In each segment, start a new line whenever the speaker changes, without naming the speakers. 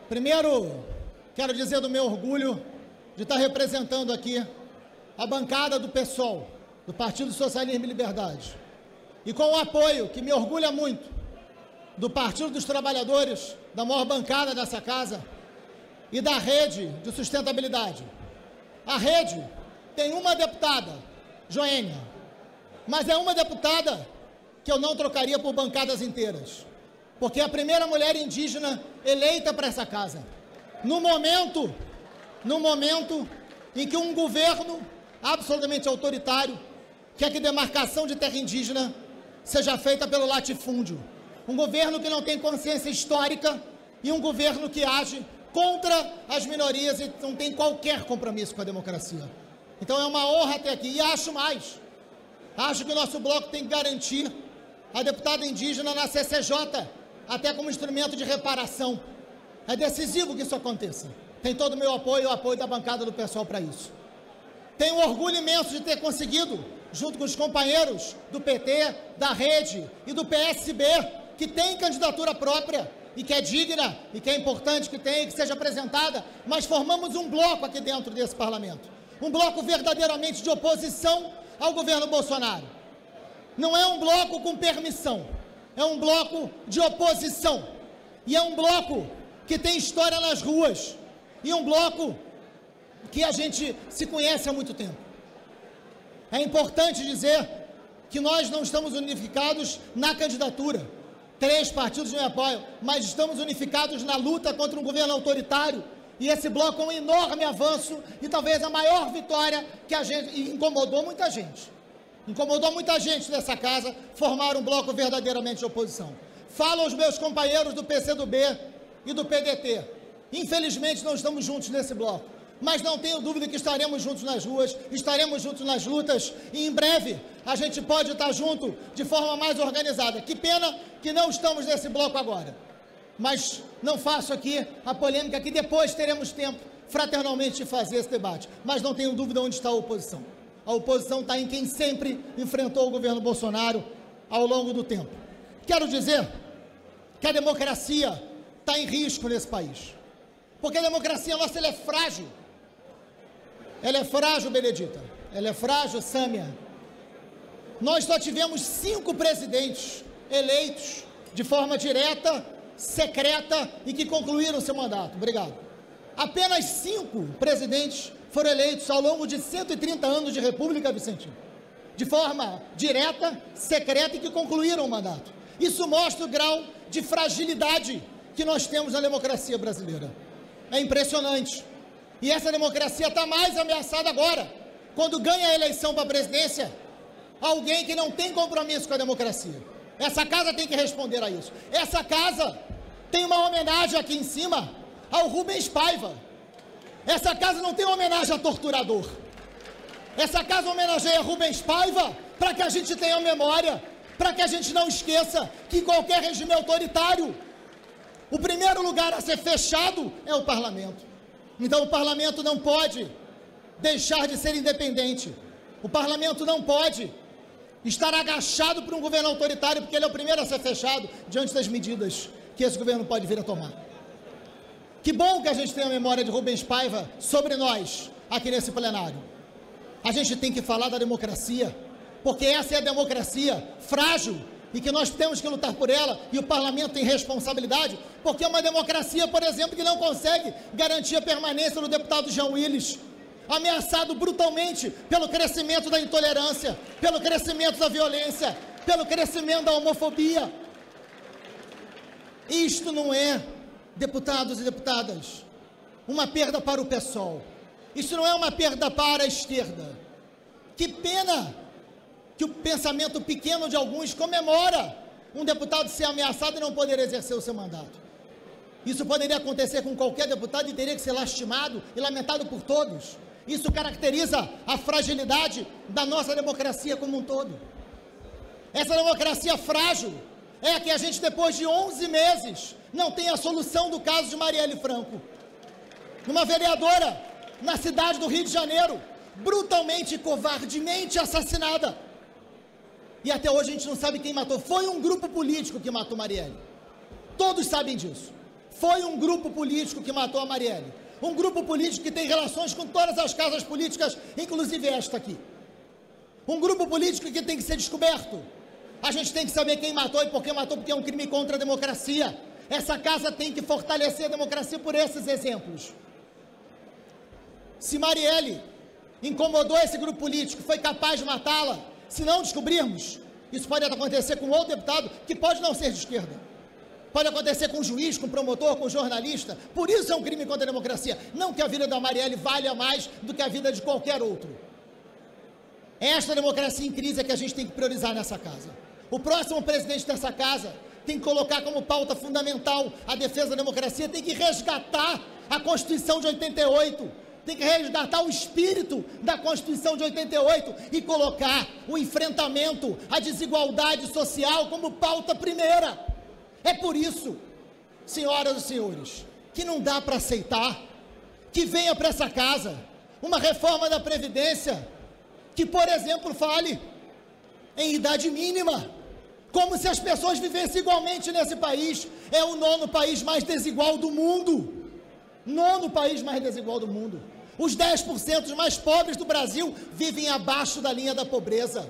Primeiro, quero dizer do meu orgulho de estar representando aqui a bancada do PSOL, do Partido Socialismo e Liberdade, e com o apoio, que me orgulha muito, do Partido dos Trabalhadores, da maior bancada dessa casa, e da Rede de Sustentabilidade. A Rede tem uma deputada, Joênia, mas é uma deputada que eu não trocaria por bancadas inteiras, porque é a primeira mulher indígena eleita para essa casa, no momento em que um governo absolutamente autoritário quer que demarcação de terra indígena seja feita pelo latifúndio, um governo que não tem consciência histórica e um governo que age contra as minorias e não tem qualquer compromisso com a democracia. Então é uma honra ter aqui, e acho que o nosso bloco tem que garantir a deputada indígena na CCJ, até como instrumento de reparação. É decisivo que isso aconteça. Tem todo o meu apoio e o apoio da bancada do PSOL para isso. Tenho um orgulho imenso de ter conseguido, junto com os companheiros do PT, da Rede e do PSB, que tem candidatura própria e que é digna e que é importante que tenha e que seja apresentada, mas formamos um bloco aqui dentro desse parlamento. Um bloco verdadeiramente de oposição ao governo Bolsonaro. Não é um bloco com permissão, é um bloco de oposição. E é um bloco que tem história nas ruas. E um bloco que a gente se conhece há muito tempo. É importante dizer que nós não estamos unificados na candidatura. 3 partidos me apoiam, mas estamos unificados na luta contra um governo autoritário. E esse bloco é um enorme avanço e talvez a maior vitória que a gente incomodou muita gente. Incomodou muita gente dessa casa formar um bloco verdadeiramente de oposição. Falo aos meus companheiros do PCdoB e do PDT. Infelizmente não estamos juntos nesse bloco, mas não tenho dúvida que estaremos juntos nas ruas, estaremos juntos nas lutas e em breve a gente pode estar junto de forma mais organizada. Que pena que não estamos nesse bloco agora, mas não faço aqui a polêmica que depois teremos tempo fraternalmente de fazer esse debate, mas não tenho dúvida onde está a oposição. A oposição está em quem sempre enfrentou o governo Bolsonaro ao longo do tempo. Quero dizer que a democracia está em risco nesse país, porque a democracia nossa ela é frágil. Ela é frágil, Benedita. Ela é frágil, Sâmia. Nós só tivemos 5 presidentes eleitos de forma direta, secreta e que concluíram seu mandato. Obrigado. Apenas 5 presidentes foram eleitos ao longo de 130 anos de República, Vicentinho, de forma direta, secreta e que concluíram o mandato. Isso mostra o grau de fragilidade que nós temos na democracia brasileira. É impressionante. E essa democracia está mais ameaçada agora, quando ganha a eleição para a presidência alguém que não tem compromisso com a democracia. Essa casa tem que responder a isso. Essa casa tem uma homenagem aqui em cima ao Rubens Paiva. Essa casa não tem homenagem a torturador. Essa casa homenageia Rubens Paiva para que a gente tenha memória, para que a gente não esqueça que em qualquer regime autoritário, o primeiro lugar a ser fechado é o parlamento. Então o parlamento não pode deixar de ser independente. O parlamento não pode estar agachado por um governo autoritário, porque ele é o primeiro a ser fechado diante das medidas que esse governo pode vir a tomar. Que bom que a gente tem a memória de Rubens Paiva sobre nós, aqui nesse plenário. A gente tem que falar da democracia, porque essa é a democracia frágil e que nós temos que lutar por ela, e o parlamento tem responsabilidade, porque é uma democracia, por exemplo, que não consegue garantir a permanência do deputado Jean Willis, ameaçado brutalmente pelo crescimento da intolerância, pelo crescimento da violência, pelo crescimento da homofobia. Isto não é, deputados e deputadas, uma perda para o PSOL. Isso não é uma perda para a esquerda. Que pena que o pensamento pequeno de alguns comemora um deputado ser ameaçado e não poder exercer o seu mandato. Isso poderia acontecer com qualquer deputado e teria que ser lastimado e lamentado por todos. Isso caracteriza a fragilidade da nossa democracia como um todo. Essa democracia frágil é a que a gente, depois de 11 meses, não tem a solução do caso de Marielle Franco. Uma vereadora na cidade do Rio de Janeiro, brutalmente e covardemente assassinada. E até hoje a gente não sabe quem matou. Foi um grupo político que matou Marielle. Todos sabem disso. Foi um grupo político que matou a Marielle. Um grupo político que tem relações com todas as casas políticas, inclusive esta aqui. Um grupo político que tem que ser descoberto. A gente tem que saber quem matou e por que matou, porque é um crime contra a democracia. Essa casa tem que fortalecer a democracia por esses exemplos. Se Marielle incomodou esse grupo político, foi capaz de matá-la, se não descobrirmos, isso pode acontecer com outro deputado que pode não ser de esquerda. Pode acontecer com um juiz, com um promotor, com um jornalista. Por isso é um crime contra a democracia. Não que a vida da Marielle valha mais do que a vida de qualquer outro. Esta democracia em crise é que a gente tem que priorizar nessa casa. O próximo presidente dessa casa tem que colocar como pauta fundamental a defesa da democracia, tem que resgatar a Constituição de 88, tem que resgatar o espírito da Constituição de 88 e colocar o enfrentamento à desigualdade social como pauta primeira. É por isso, senhoras e senhores, que não dá para aceitar que venha para essa casa uma reforma da Previdência que, por exemplo, fale em idade mínima, como se as pessoas vivessem igualmente nesse país. É o 9º país mais desigual do mundo. 9º país mais desigual do mundo. Os 10% mais pobres do Brasil vivem abaixo da linha da pobreza.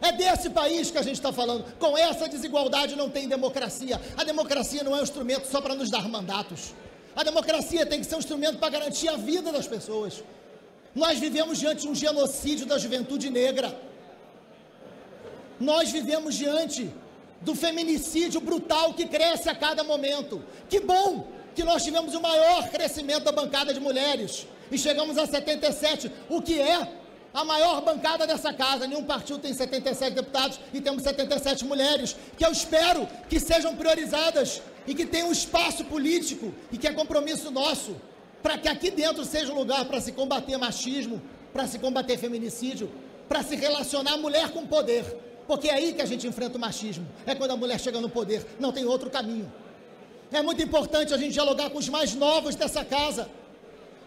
É desse país que a gente está falando. Com essa desigualdade não tem democracia. A democracia não é um instrumento só para nos dar mandatos. A democracia tem que ser um instrumento para garantir a vida das pessoas. Nós vivemos diante de um genocídio da juventude negra. Nós vivemos diante do feminicídio brutal que cresce a cada momento. Que bom que nós tivemos o maior crescimento da bancada de mulheres e chegamos a 77, o que é a maior bancada dessa casa. Nenhum partido tem 77 deputados e temos 77 mulheres, que eu espero que sejam priorizadas e que tenham espaço político e que é compromisso nosso, para que aqui dentro seja um lugar para se combater machismo, para se combater feminicídio, para se relacionar mulher com poder. Porque é aí que a gente enfrenta o machismo, é quando a mulher chega no poder, não tem outro caminho. É muito importante a gente dialogar com os mais novos dessa casa,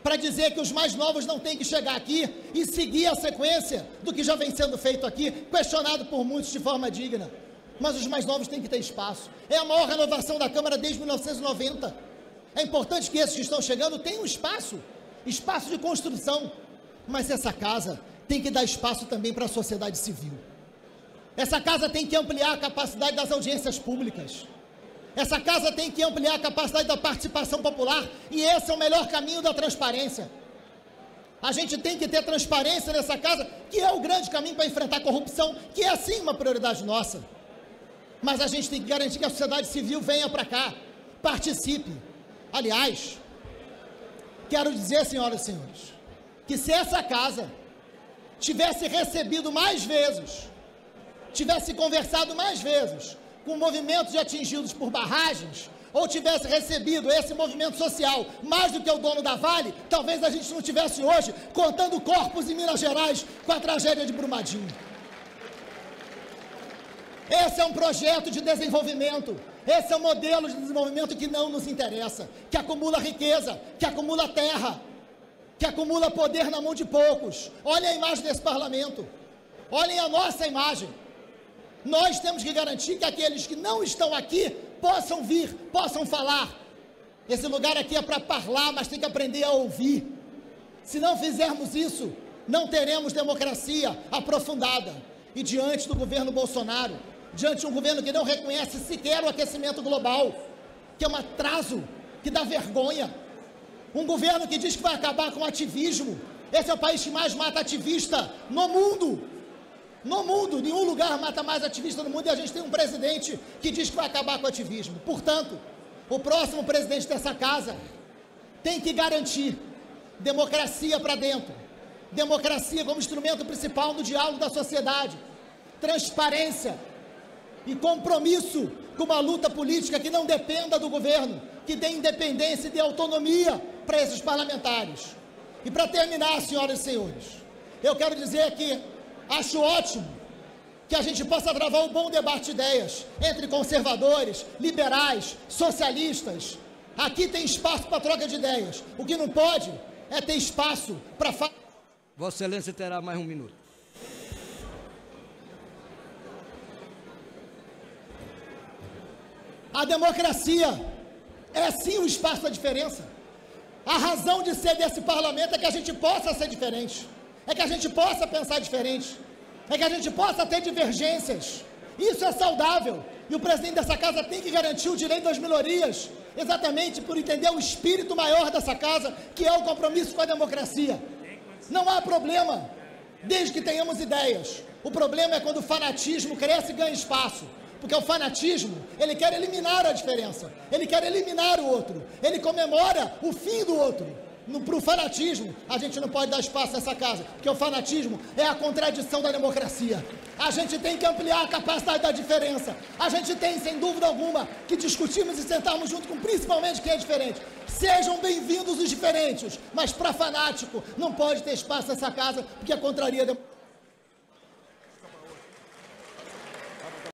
para dizer que os mais novos não têm que chegar aqui e seguir a sequência do que já vem sendo feito aqui, questionado por muitos de forma digna. Mas os mais novos têm que ter espaço. É a maior renovação da Câmara desde 1990. É importante que esses que estão chegando tenham espaço de construção. Mas essa casa tem que dar espaço também para a sociedade civil. Essa casa tem que ampliar a capacidade das audiências públicas. Essa casa tem que ampliar a capacidade da participação popular, e esse é o melhor caminho da transparência. A gente tem que ter transparência nessa casa, que é o grande caminho para enfrentar a corrupção, que é sim uma prioridade nossa. Mas a gente tem que garantir que a sociedade civil venha para cá, participe. Aliás, quero dizer, senhoras e senhores, que se essa casa tivesse recebido mais vezes, tivesse conversado mais vezes com movimentos de atingidos por barragens, ou tivesse recebido esse movimento social mais do que o dono da Vale, talvez a gente não tivesse hoje contando corpos em Minas Gerais com a tragédia de Brumadinho. Esse é um projeto de desenvolvimento, esse é um modelo de desenvolvimento que não nos interessa, que acumula riqueza, que acumula terra, que acumula poder na mão de poucos. Olhem a imagem desse parlamento, olhem a nossa imagem. Nós temos que garantir que aqueles que não estão aqui possam vir, possam falar. Esse lugar aqui é para falar, mas tem que aprender a ouvir. Se não fizermos isso, não teremos democracia aprofundada. E diante do governo Bolsonaro, diante de um governo que não reconhece sequer o aquecimento global, que é um atraso, que dá vergonha, um governo que diz que vai acabar com o ativismo. Esse é o país que mais mata ativista no mundo. No mundo, nenhum lugar mata mais ativista no mundo, e a gente tem um presidente que diz que vai acabar com o ativismo. Portanto, o próximo presidente dessa casa tem que garantir democracia para dentro, democracia como instrumento principal no diálogo da sociedade, transparência e compromisso com uma luta política que não dependa do governo, que dê independência e dê autonomia para esses parlamentares. E para terminar, senhoras e senhores, eu quero dizer que acho ótimo que a gente possa travar um bom debate de ideias entre conservadores, liberais, socialistas. Aqui tem espaço para troca de ideias. O que não pode é ter espaço para...
Vossa Excelência terá mais um minuto.
A democracia é sim o espaço da diferença. A razão de ser desse parlamento é que a gente possa ser diferente, é que a gente possa pensar diferente, é que a gente possa ter divergências. Isso é saudável, e o presidente dessa casa tem que garantir o direito das minorias, exatamente por entender o espírito maior dessa casa, que é o compromisso com a democracia. Não há problema, desde que tenhamos ideias. O problema é quando o fanatismo cresce e ganha espaço, porque o fanatismo, ele quer eliminar a diferença, ele quer eliminar o outro, ele comemora o fim do outro. Para o fanatismo, a gente não pode dar espaço nessa casa, porque o fanatismo é a contradição da democracia. A gente tem que ampliar a capacidade da diferença. A gente tem, sem dúvida alguma, que discutirmos e sentarmos junto com principalmente quem é diferente. Sejam bem-vindos os diferentes, mas para fanático não pode ter espaço nessa casa, porque contraria a democracia.